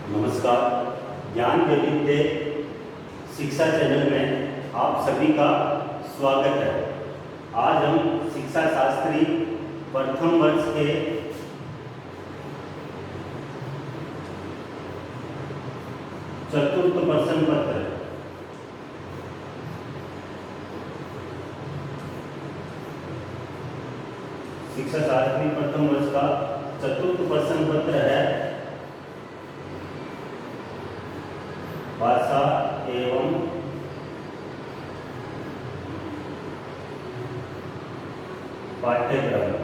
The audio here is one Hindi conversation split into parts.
नमस्कार। ज्ञान वैविध्य शिक्षा चैनल में आप सभी का स्वागत है। आज हम शिक्षा शास्त्री प्रथम वर्ष के चतुर्थ प्रश्न पत्र शिक्षा शास्त्री प्रथम वर्ष का चतुर्थ प्रश्न पत्र है भाषा एवं पाठ्यक्रम।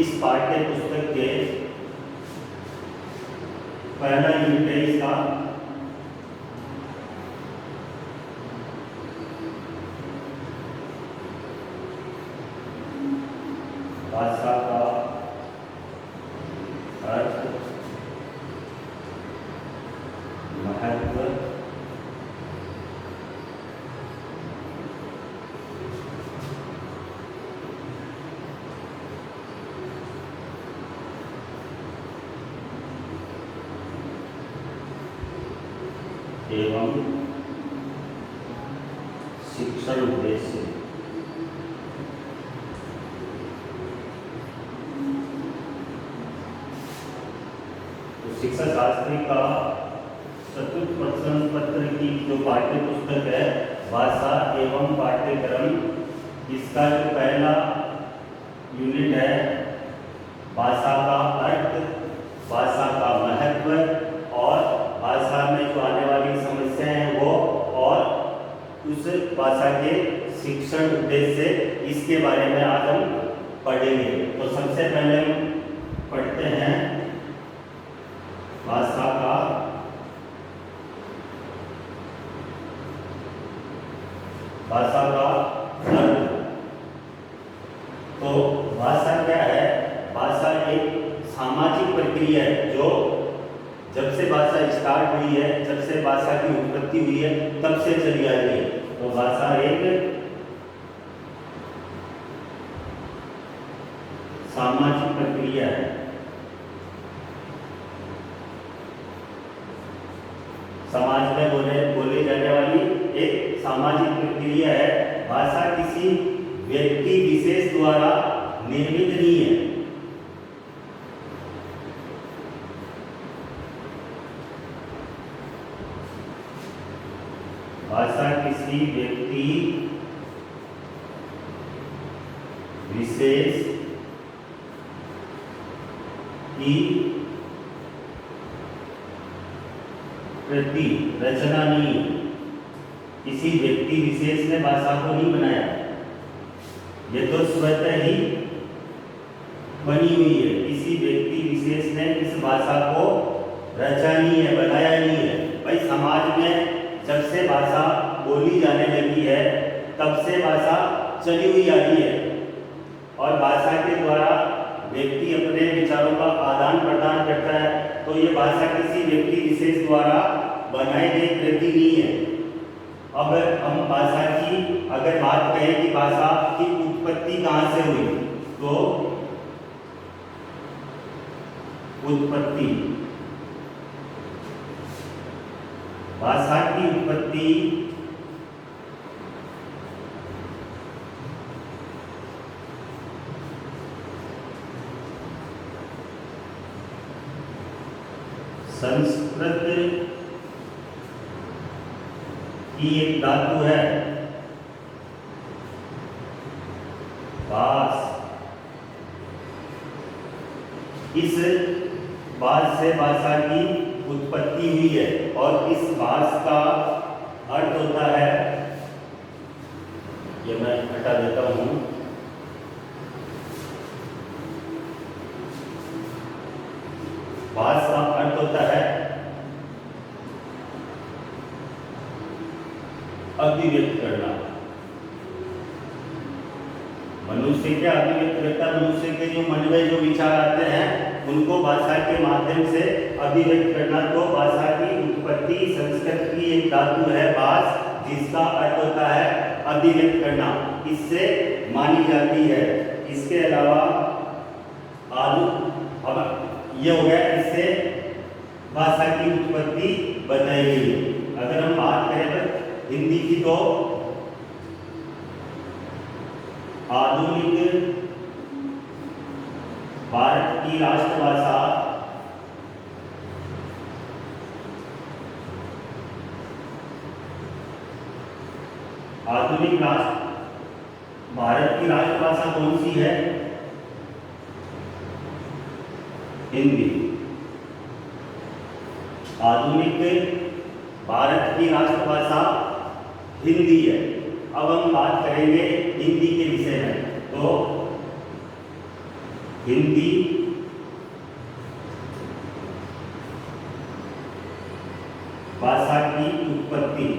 इस पाठ्य पुस्तक के पहला यूनिट है इसका भाषा का अर्थ, महत्व, एवं शिक्षण उद्देश्य। तो शिक्षा शास्त्री का चतुर्थ प्रश्न पत्र की जो पाठ्य पुस्तक है भाषा एवं पाठ्यक्रम, इसका जो पहला यूनिट है भाषा का अर्थ, भाषा का महत्व और भाषा में जो आने वाली समस्याएं हैं वो, और उस भाषा के शिक्षण उद्देश्य, इसके बारे में आज हम पढ़ेंगे। तो सबसे पहले हम पढ़ते हैं भाषा का अर्थ। तो भाषा क्या है? भाषा एक सामाजिक प्रक्रिया है जो जब से भाषा स्टार्ट हुई है, जब से भाषा की उत्पत्ति हुई है, तब से चली आ रही है। तो भाषा एक सामाजिक प्रक्रिया है। समाज में बोले जाने वाली एक सामाजिक प्रक्रिया है। भाषा किसी व्यक्ति विशेष द्वारा निर्मित नहीं है। भाषा किसी व्यक्ति विशेष की प्रति रचना नहीं है। किसी व्यक्ति विशेष ने भाषा को नहीं बनाया, ये तो स्वतः ही बनी हुई है। किसी व्यक्ति विशेष ने इस भाषा को रचा नहीं है, बनाया नहीं है। भाई समाज में जब से भाषा बोली जाने लगी है तब से भाषा चली हुई आ रही है, और भाषा के द्वारा व्यक्ति अपने विचारों का आदान प्रदान करता है। तो ये भाषा किसी व्यक्ति विशेष द्वारा बनाई गई कृति नहीं है। अब हम भाषा की अगर बात करें कि भाषा की उत्पत्ति कहाँ से हुई, तो उत्पत्ति, भाषा की उत्पत्ति संस्कृत की एक धातु है भाष। इस भाष से भाषा की उत्पत्ति हुई है, और इस भाष का अर्थ होता है, ये मैं हटा देता हूं, भाष का अर्थ होता है अभिव्यक्त करना। मनुष्य क्या अभिव्यक्त करता है? मनुष्य के जो मन में जो विचार आते हैं उनको भाषा के माध्यम से अभिव्यक्त करना। तो भाषा की उत्पत्ति संस्कृत की एक धातु है भाष, जिसका अर्थ होता है अभिव्यक्त करना। इससे मानी जाती है। इसके अलावा अब ये हो गया, इससे भाषा की उत्पत्ति बताई गई है। अगर हम बात करें तो हिंदी की, तो आधुनिक भारत की राष्ट्रभाषा भारत की राष्ट्रभाषा कौन सी है? हिंदी। आधुनिक भारत की राष्ट्रभाषा हिंदी है। अब हम बात करेंगे हिंदी के विषय में। तो हिंदी भाषा की उत्पत्ति,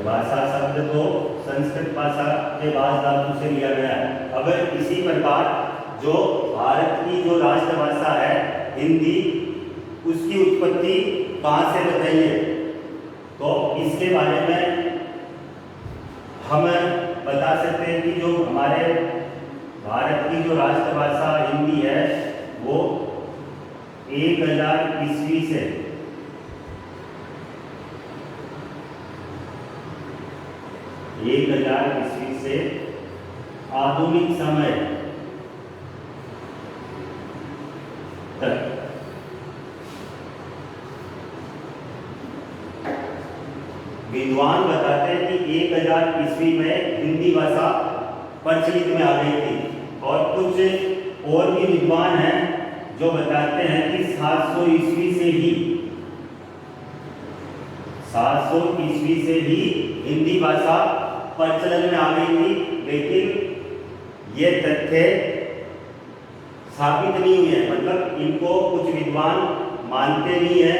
भाषा शब्द तो संस्कृत भाषा के बाद धातु से लिया गया है। अब इसी प्रकार जो भारत की जो राष्ट्रभाषा है हिंदी, उसकी उत्पत्ति कहाँ से बताई है? तो इसके बारे में हम बता सकते हैं कि जो हमारे भारत की जो राष्ट्रभाषा हिंदी है वो 1000 ईस्वी से 1000 ईस्वी से आधुनिक समय तक विद्वान बताते हैं कि 1000 ईस्वी में हिंदी भाषा प्रचलित में आ गई थी। और कुछ और भी विद्वान हैं जो बताते हैं कि 700 ईस्वी से ही 700 ईस्वी से ही हिंदी भाषा प्रचलन में आ गई थी। लेकिन ये तथ्य साबित नहीं हुए हैं, मतलब इनको कुछ विद्वान मानते नहीं है।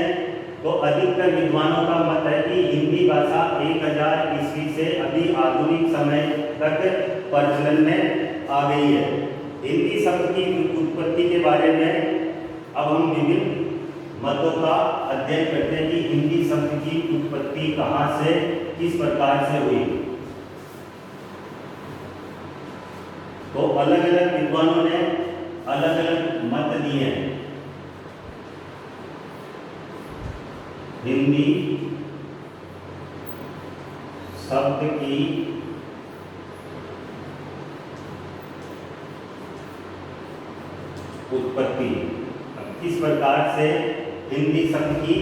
तो अधिकतर विद्वानों का मत है कि हिंदी भाषा 1000 ईस्वी से अभी आधुनिक समय तक प्रचलन में आ गई है। हिंदी शब्द की उत्पत्ति के बारे में अब हम विभिन्न मतों का अध्ययन करते हैं कि हिंदी शब्द की उत्पत्ति कहाँ से, किस प्रकार से हुई। तो अलग अलग विद्वानों ने अलग अलग मत दिए हैं। हिंदी शब्द की उत्पत्ति, किस प्रकार से हिंदी शब्द की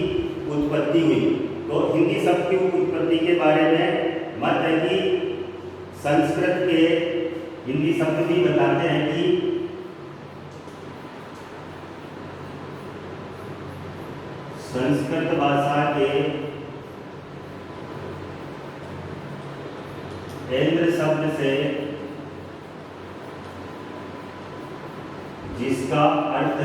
उत्पत्ति हुई। तो हिंदी शब्द की उत्पत्ति के बारे में मत है कि संस्कृत के हिंदी शब्द भी बताते हैं कि संस्कृत भाषा के केंद्र शब्द से जिसका अर्थ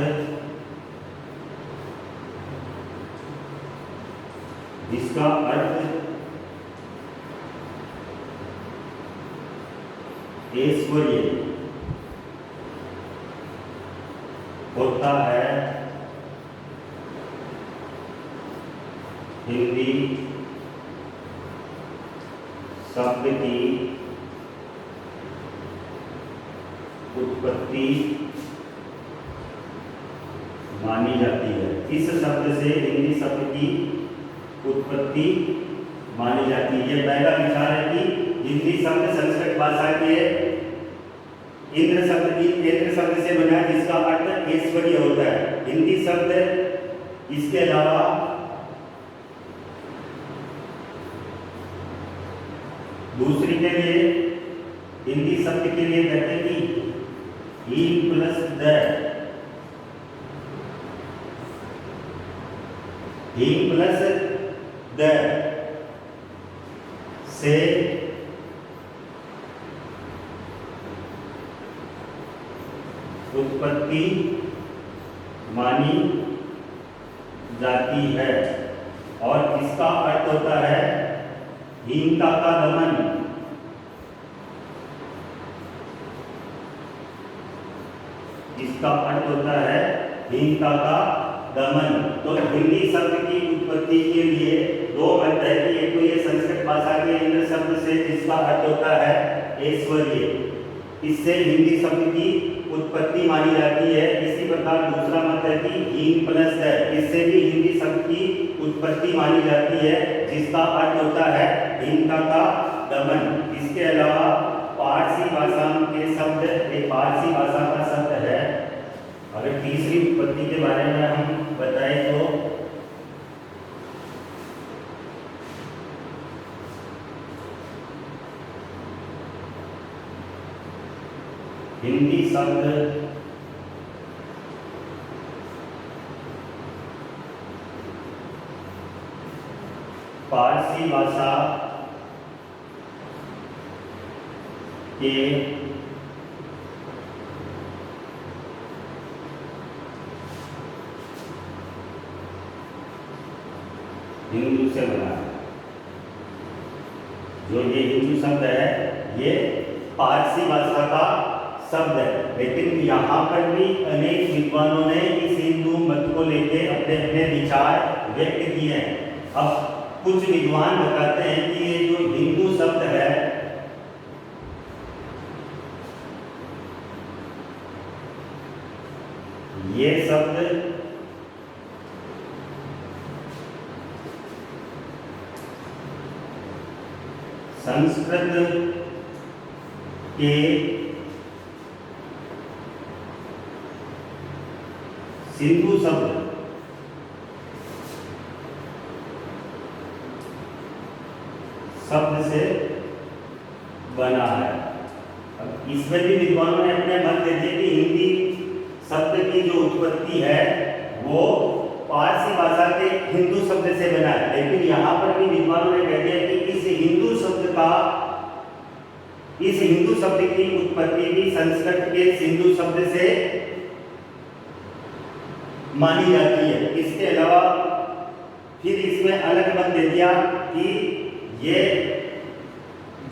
ऐश्वर्य होता है, हिंदी शब्द की उत्पत्ति मानी जाती है। इस शब्द से हिंदी शब्द की उत्पत्ति मानी जाती है। यह पहला विचार है कि हिंदी शब्द संस्कृत भाषा के इंद्र शब्द से बना है जिसका अर्थ ऐश्वर्य होता है। हिंदी शब्द इसके अलावा दूसरी के लिए हिंदी शब्द के लिए कहते हैं कि ही प्लस द, ही प्लस द से उत्पत्ति मानी जाती है और इसका अर्थ होता है हीनता का दमन। इसका अर्थ होता है हीनता का दमन। तो हिंदी शब्द की उत्पत्ति के लिए दो अर्थ है कि एक तो ये संस्कृत भाषा के इंद्र शब्द से जिसका अर्थ होता है ऐश्वर्य, इससे हिंदी शब्द की उत्पत्ति मानी जाती है। इसी प्रकार दूसरा मत है कि हीन प्लस है, इससे भी हिंदी शब्द की उत्पत्ति मानी जाती है, जिसका अर्थ होता है हीनता का दमन। इसके अलावा पारसी भाषा के शब्द, एक पारसी भाषा का शब्द है। अगर तीसरी उत्पत्ति के बारे में हम बताएं तो हिंदी शब्द पारसी भाषा के हिंदू से बना है। जो ये हिंदू शब्द है ये पारसी भाषा का शब्द है, लेकिन यहाँ पर भी अनेक विद्वानों ने इस हिंदू मत को लेकर अपने अपने विचार व्यक्त किए हैं। अब कुछ विद्वान बताते हैं कि ये जो हिंदू शब्द है ये शब्द संस्कृत के सिंधु शब्द से बना है। अब इसमें भी विद्वानों ने अपने मत दे दिए कि हिंदी शब्द की जो उत्पत्ति है वो पारसी भाषा के हिंदू शब्द से बना है, लेकिन यहाँ पर भी विद्वानों ने कह दिया कि इस हिंदू शब्द की उत्पत्ति भी संस्कृत के सिंधु शब्द से मानी जाती है। इसके अलावा फिर इसमें अलग मत दे दिया कि ये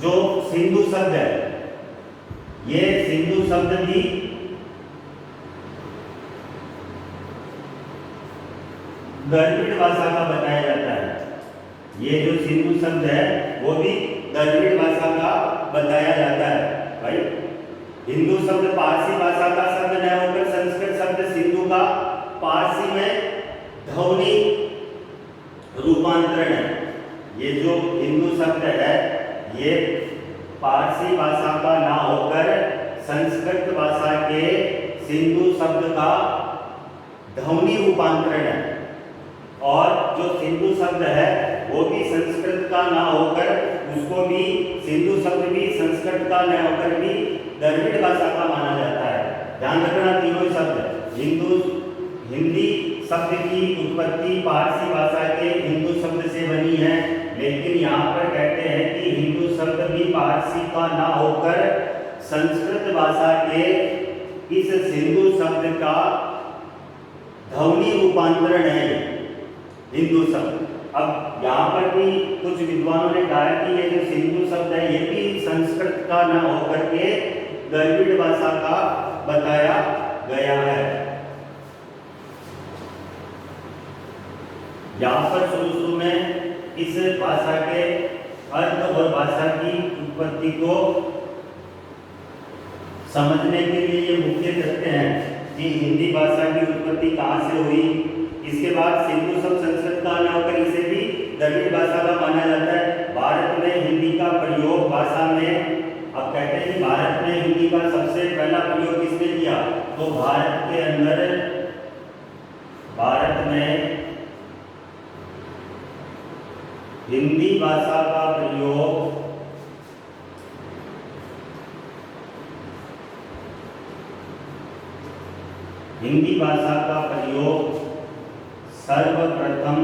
जो सिंधु शब्द है ये सिंधु शब्द भी द्रविड़ भाषा का बताया जाता है। ये जो सिंधु शब्द है वो भी द्रविड़ भाषा का बताया जाता है। भाई हिंदू शब्द पारसी भाषा का शब्द न होकर संस्कृत शब्द सिंधु का पारसी में ध्वनि रूपांतरण है। ये जो हिंदू शब्द है ये पारसी भाषा का ना होकर संस्कृत भाषा के सिंधु शब्द का ध्वनि रूपांतरण है, और जो सिंधु शब्द है वो भी संस्कृत का ना होकर उसको भी सिंधु शब्द भी संस्कृत का न होकर भी द्रविड़ भाषा का माना जाता है। ध्यान रखना तीनों शब्द हिंदी शब्द की उत्पत्ति पारसी भाषा के हिंदू शब्द से बनी है, लेकिन यहाँ पर कहते हैं कि हिंदू शब्द भी पारसी का ना होकर संस्कृत भाषा के इस सिंधु शब्द का ध्वनि रूपांतरण है हिंदू शब्द। अब यहाँ पर भी कुछ विद्वानों ने कहा कि ये जो सिंधु शब्द है ये भी संस्कृत का न होकर के द्रविड़ भाषा का बताया गया है। यहाँ पर शुरू में इस भाषा के अर्थ और भाषा की उत्पत्ति को समझने के लिए ये मुख्य तथ्य हैं कि हिंदी भाषा की उत्पत्ति कहाँ से हुई। इसके बाद सिंधु शब्द संस्कृत का न होकर इसे भी द्रविड़ भाषा का माना जाता है। भारत में हिंदी का प्रयोग भाषा में, अब कहते हैं कि भारत में हिंदी का सबसे पहला प्रयोग किसने किया, तो भारत के अंदर भारत में हिंदी भाषा का प्रयोग सर्वप्रथम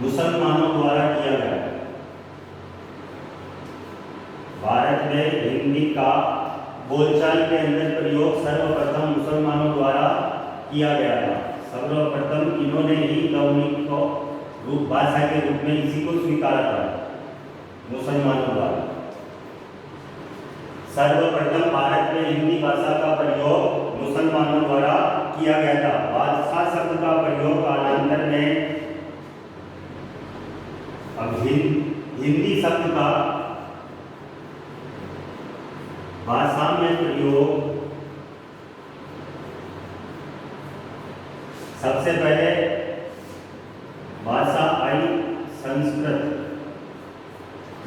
मुसलमानों द्वारा किया गया। भारत में हिंदी का बोलचाल के अंदर प्रयोग सर्वप्रथम मुसलमानों द्वारा किया गया था। सर्वप्रथम इन्होंने ही ध्वनि को रूप भाषा के रूप में इसी को स्वीकारा था मुसलमानों द्वारा। सर्वप्रथम भारत में हिंदी भाषा का प्रयोग मुसलमानों द्वारा किया गया था। बादशाह शब्द का प्रयोग कालांतर में अब हिंदी शब्द का भाषा में प्रयोग सबसे पहले भाषा आई संस्कृत,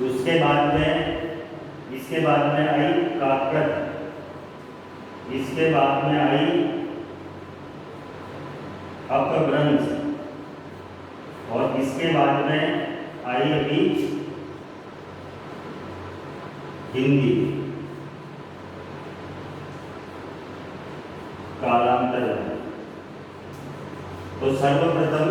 उसके बाद में आई प्राकृत, इसके बाद में आई अपभ्रंश और इसके बाद में आई अभी हिंदी। कालांतर तो सर्वप्रथम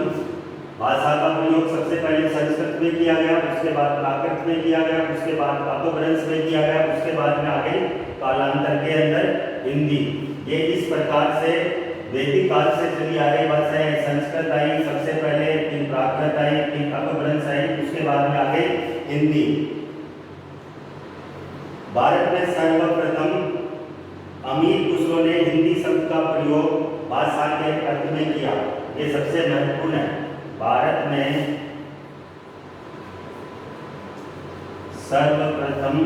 भाषा का प्रयोग सबसे पहले संस्कृत में किया गया, उसके बाद प्राकृत में किया गया, उसके बाद अपभ्रंश में किया गया, उसके बाद में आगे कालांतर के अंदर हिंदी। ये इस प्रकार से वैदिक काल से चली आ रही भाषा है। संस्कृत आई सबसे पहले, फिर प्राकृत आई, फिर अपभ्रंश आई, उसके बाद में आगे हिंदी। भारत में सर्वप्रथम अमीर खुसरो ने हिंदी शब्द का प्रयोग भाषा के अर्थ में किया। ये सबसे महत्वपूर्ण है। भारत में सर्वप्रथम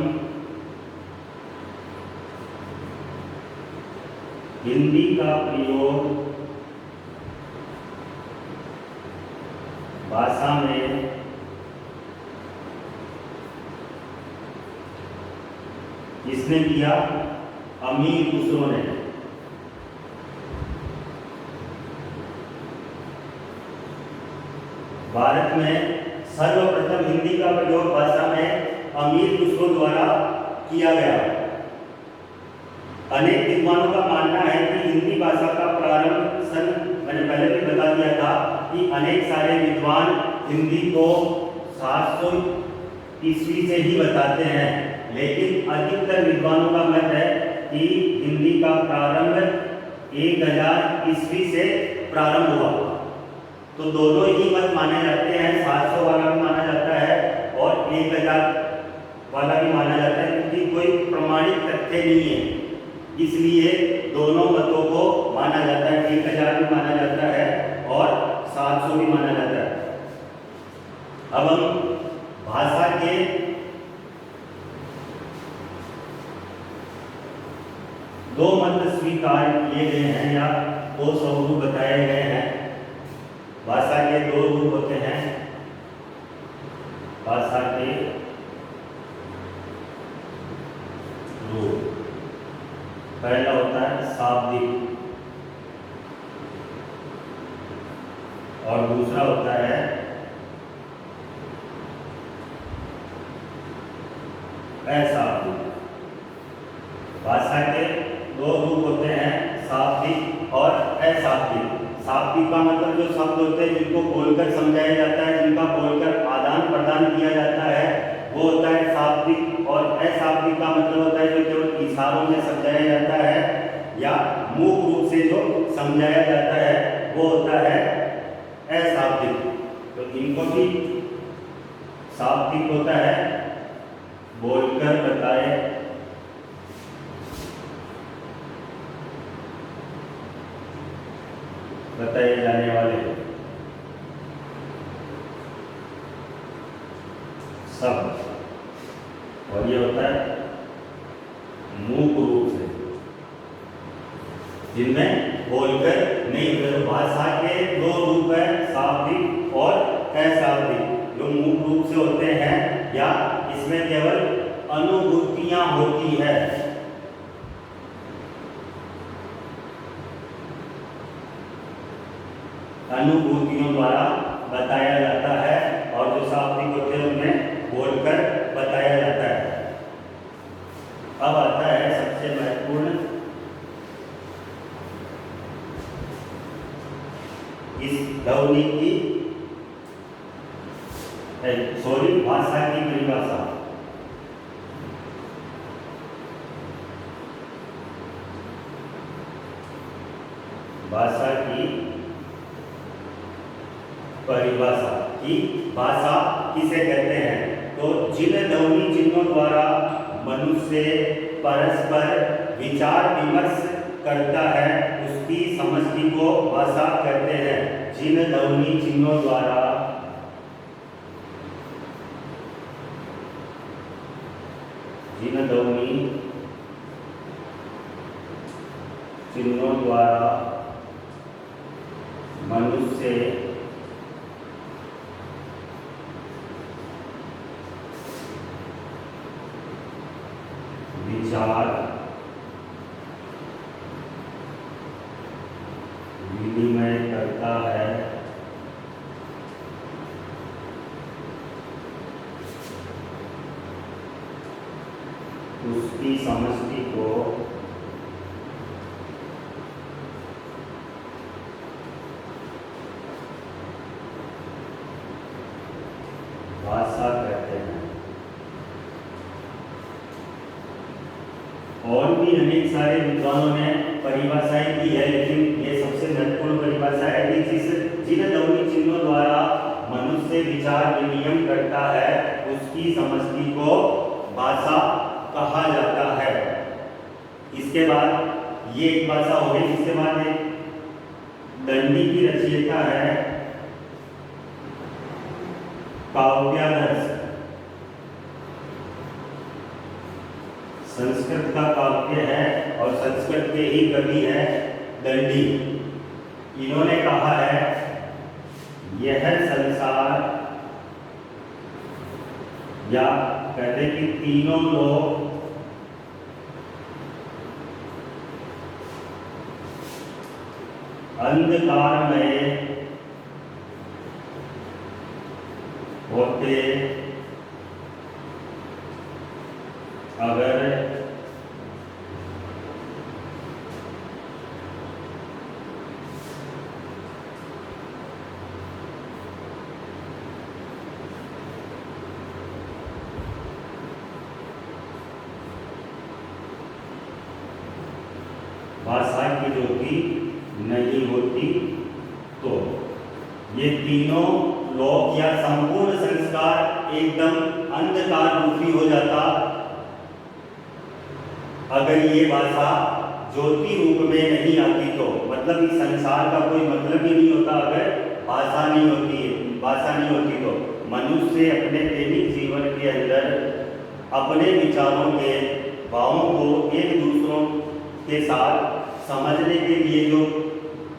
हिंदी का प्रयोग भाषा में किसने किया? अमीर खुसरो ने। भारत में सर्वप्रथम हिंदी का प्रयोग भाषा में अमीर खुसरो द्वारा किया गया। अनेक विद्वानों का मानना है कि हिंदी भाषा का प्रारंभ मैंने पहले भी बता दिया था कि अनेक सारे विद्वान हिंदी को 700 ईस्वी से ही बताते हैं, लेकिन अधिकतर विद्वानों का मत है कि हिंदी का प्रारंभ 1000 ईस्वी से प्रारंभ हुआ। तो दोनों ही मत माने जाते हैं, 700 वाला भी माना जाता है और 1000 वाला भी माना जाता है, क्योंकि कोई प्रमाणित तथ्य नहीं है, इसलिए दोनों मतों को माना जाता है। 1000 भी माना जाता है और 700 भी माना जाता है। अब हम भाषा के दो मत स्वीकार किए गए हैं या दो स्वरूप बताए गए हैं। भाषा के दो रूप होते हैं। भाषा के रूप, पहला होता है शाब्दिक और दूसरा होता है अशाब्दिक। भाषा के दो रूप होते हैं, शाब्दिक और अशाब्दिक। शाब्दिक का मतलब जो शब्द होते हैं जिनको बोलकर समझाया जाता है, जिनका बोलकर आदान प्रदान किया जाता है, वो होता है शाब्दिक। और अशाब्दिक का मतलब होता है जो केवल इशारों में समझाया जाता है या मुख रूप से जो समझाया जाता है, वो होता है अशाब्दिक। तो इनको भी शाब्दिक होता है बोलकर बताए जाने वाले शब्द, और ये होता है मूक रूप से, जिनमें बोलकर नहीं होता। भाषा के दो रूप है, शाब्दिक और अशाब्दिक। जो मूक रूप से होते हैं या इसमें केवल अनुभूतियां होती है, अनुभूतियों द्वारा बताया जाता है, और जो शाब्दिक होते हैं उनमें बोलकर बताया जाता है। अब आता है सबसे महत्वपूर्ण इस ध्वनि की भाषा की परिभाषा। भाषा की परिभाषा की भाषा किसे कहते हैं? तो जिन ध्वनि चिन्हों द्वारा मनुष्य परस्पर विचार विमर्श करता है, उसकी समष्टि को भाषा कहते हैं। जिन ध्वनि चिन्हों द्वारा जिन ध्वनि चिन्हों द्वारा मनुष्य विचार विनिमय करता है, उसकी समष्टि को भाषा कहते हैं। और भी अनेक सारे विद्वानों ने परिभाषाएं दी है, लेकिन ये सबसे महत्वपूर्ण परिभाषा है कि जिन ध्वनि चिन्हों द्वारा मनुष्य विचार विनिमय करता है, उसकी समष्टि को भाषा कहा जाता है। इसके बाद ये एक भाषा हो गई। इसके बाद एक दंडी की रचयिता है काव्याधर्ष, संस्कृत का काव्य है और संस्कृत के ही कवि है दंडी। इन्होंने कहा है यह संसार, या कहते कि तीनों लोग अंधकार में होते अगर भाषा की ज्योति नहीं होती तो ये तीनों लोक या संपूर्ण संस्कार एकदम अंधकार रूपी हो जाता अगर ये भाषा ज्योति रूप में नहीं आती तो। मतलब इस संसार का कोई मतलब ही नहीं होता अगर भाषा नहीं होती तो। मनुष्य अपने दैनिक जीवन के अंदर अपने विचारों के भावों को एक दूसरों के साथ समझने के लिए जो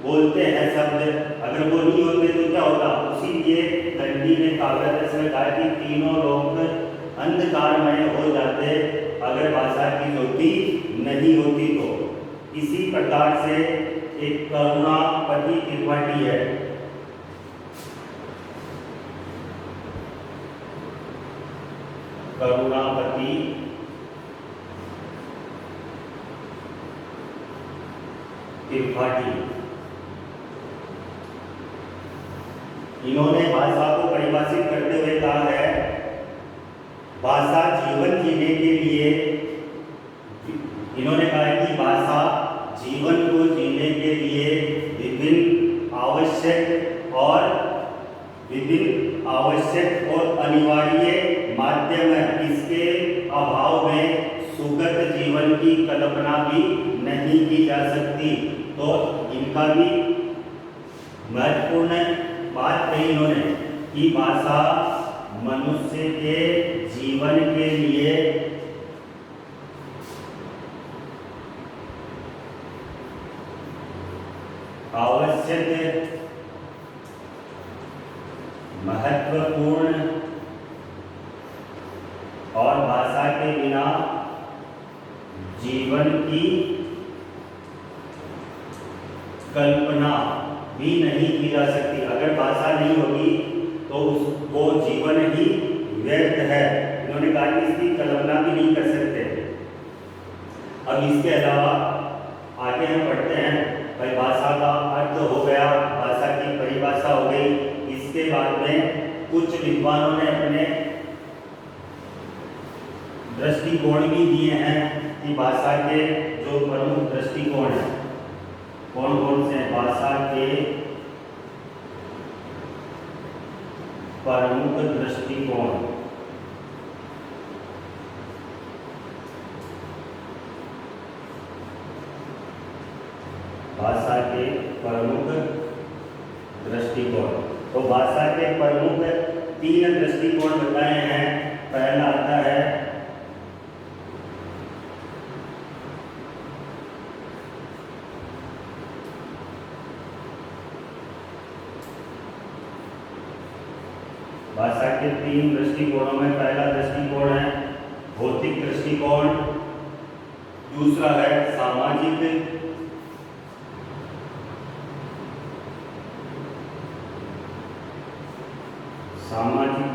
बोलते हैं शब्द, अगर वो नहीं होते तो क्या होता। उसी लिए दंडी ने काव्याधर्ष में कहा कि तीनों लोग अंधकारमय हो जाते अगर भाषा की ज्योति नहीं होती तो। इसी प्रकार से एक करुणापति त्रिपाठी है, करुणापति त्रिपाठी, इन्होंने भाषा को परिभाषित करते हुए कहा है भाषा जीवन जीने के लिए, इन्होंने कहा है कि भाषा जीवन को जीने के लिए विभिन्न आवश्यक और अनिवार्य माध्यम है। इसके अभाव में सुगत जीवन की कल्पना भी नहीं की जा सकती। तो इनका भी महत्वपूर्ण बात कही इन्होंने कि भाषा मनुष्य के जीवन के लिए आवश्यक, महत्वपूर्ण और भाषा के बिना जीवन की कल्पना भी नहीं की जा सकती। अगर भाषा नहीं होगी तो वो जीवन ही व्यर्थ है। उन्होंने कहा कि इसकी कल्पना भी नहीं कर सकते। अब इसके अलावा आगे हम पढ़ते हैं, भाई भाषा का अर्थ हो गया, भाषा की परिभाषा हो गई। इसके बाद में कुछ विद्वानों ने अपने दृष्टिकोण भी दिए हैं कि भाषा के जो प्रमुख दृष्टिकोण हैं कौन कौन से हैं। भाषा के प्रमुख दृष्टिकोण, भाषा के प्रमुख दृष्टिकोण। तो भाषा के प्रमुख 3 दृष्टिकोण बताए हैं। पहला आता है भाषा के 3 दृष्टिकोणों में पहला दृष्टिकोण है भौतिक दृष्टिकोण, दूसरा है सामाजिक,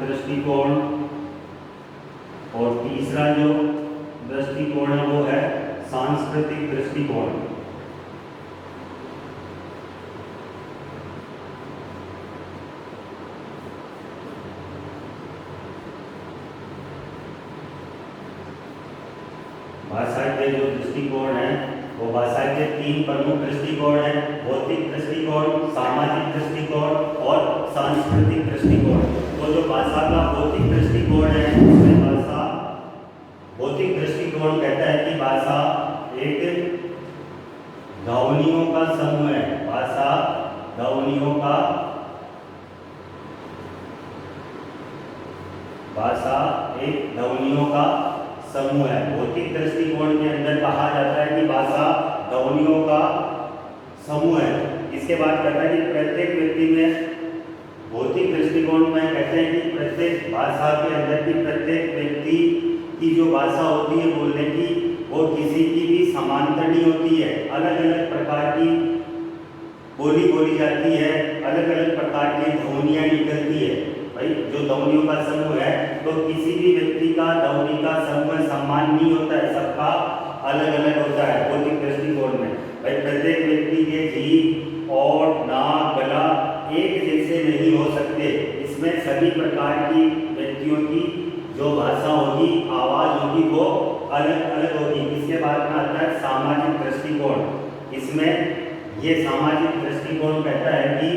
दृष्टिकोण, और तीसरा जो दृष्टिकोण है वो है सांस्कृतिक दृष्टिकोण। भाषा के जो दृष्टिकोण है वो भाषा के 3 प्रमुख दृष्टिकोण है, भौतिक दृष्टिकोण, सामाजिक दृष्टिकोण और सांस्कृतिक दृष्टिकोण। तो जो भाषा का भौतिक दृष्टिकोण है उसमें भाषा भौतिक दृष्टिकोण कहता है कि भाषा एक ध्वनियों का समूह है। भाषा ध्वनियों का एक ध्वनियों का समूह है। भौतिक दृष्टिकोण के अंदर कहा जाता है कि भाषा ध्वनियों का समूह है। इसके बाद कहता है कि प्रत्येक व्यक्ति में भौतिक दृष्टिकोण में कहते हैं कि प्रत्येक भाषा के अंदर की प्रत्येक व्यक्ति की जो भाषा होती है बोलने की वो किसी की भी समांतर नहीं होती है। अलग अलग प्रकार की बोली बोली जाती है, अलग अलग प्रकार की ध्वनियाँ निकलती है। भाई जो ध्वनियों का समूह है तो किसी भी व्यक्ति का ध्वनि का समूह समान नहीं होता है, सबका अलग अलग होता है भौतिक दृष्टिकोण में। भाई प्रत्येक व्यक्ति के जीभ और नाक गला एक जैसे नहीं हो सकते। इसमें सभी प्रकार की व्यक्तियों की जो भाषा होगी, आवाज़ होगी वो अलग अलग होगी। इसके बाद में आता है सामाजिक दृष्टिकोण। इसमें ये सामाजिक दृष्टिकोण कहता है कि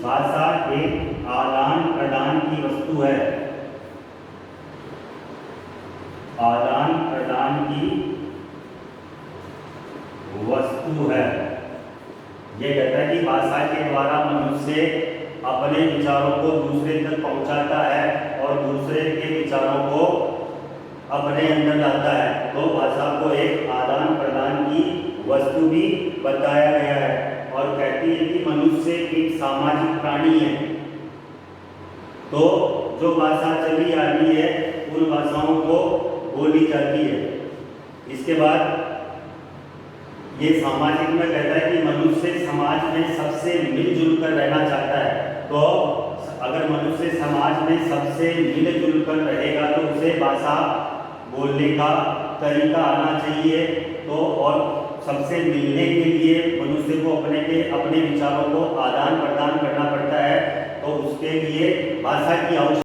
भाषा एक आदान प्रदान की वस्तु है, आदान प्रदान की वस्तु है। ये कहता है कि भाषा के द्वारा मनुष्य अपने विचारों को दूसरे तक पहुंचाता है और दूसरे के विचारों को अपने अंदर लाता है। तो भाषा को एक आदान प्रदान की वस्तु भी बताया गया है और कहती है कि मनुष्य एक सामाजिक प्राणी है। तो जो भाषा चली आ रही है उन भाषाओं को बोली जाती है। इसके बाद ये सामाजिक में कहता है कि मनुष्य समाज में सबसे मिलजुल कर रहना चाहता है। तो अगर मनुष्य समाज में सबसे मिलजुल कर रहेगा तो उसे भाषा बोलने का तरीका आना चाहिए। तो और सबसे मिलने के लिए मनुष्य को अपने विचारों को आदान प्रदान करना पड़ता है। तो उसके लिए भाषा की आवश्यकता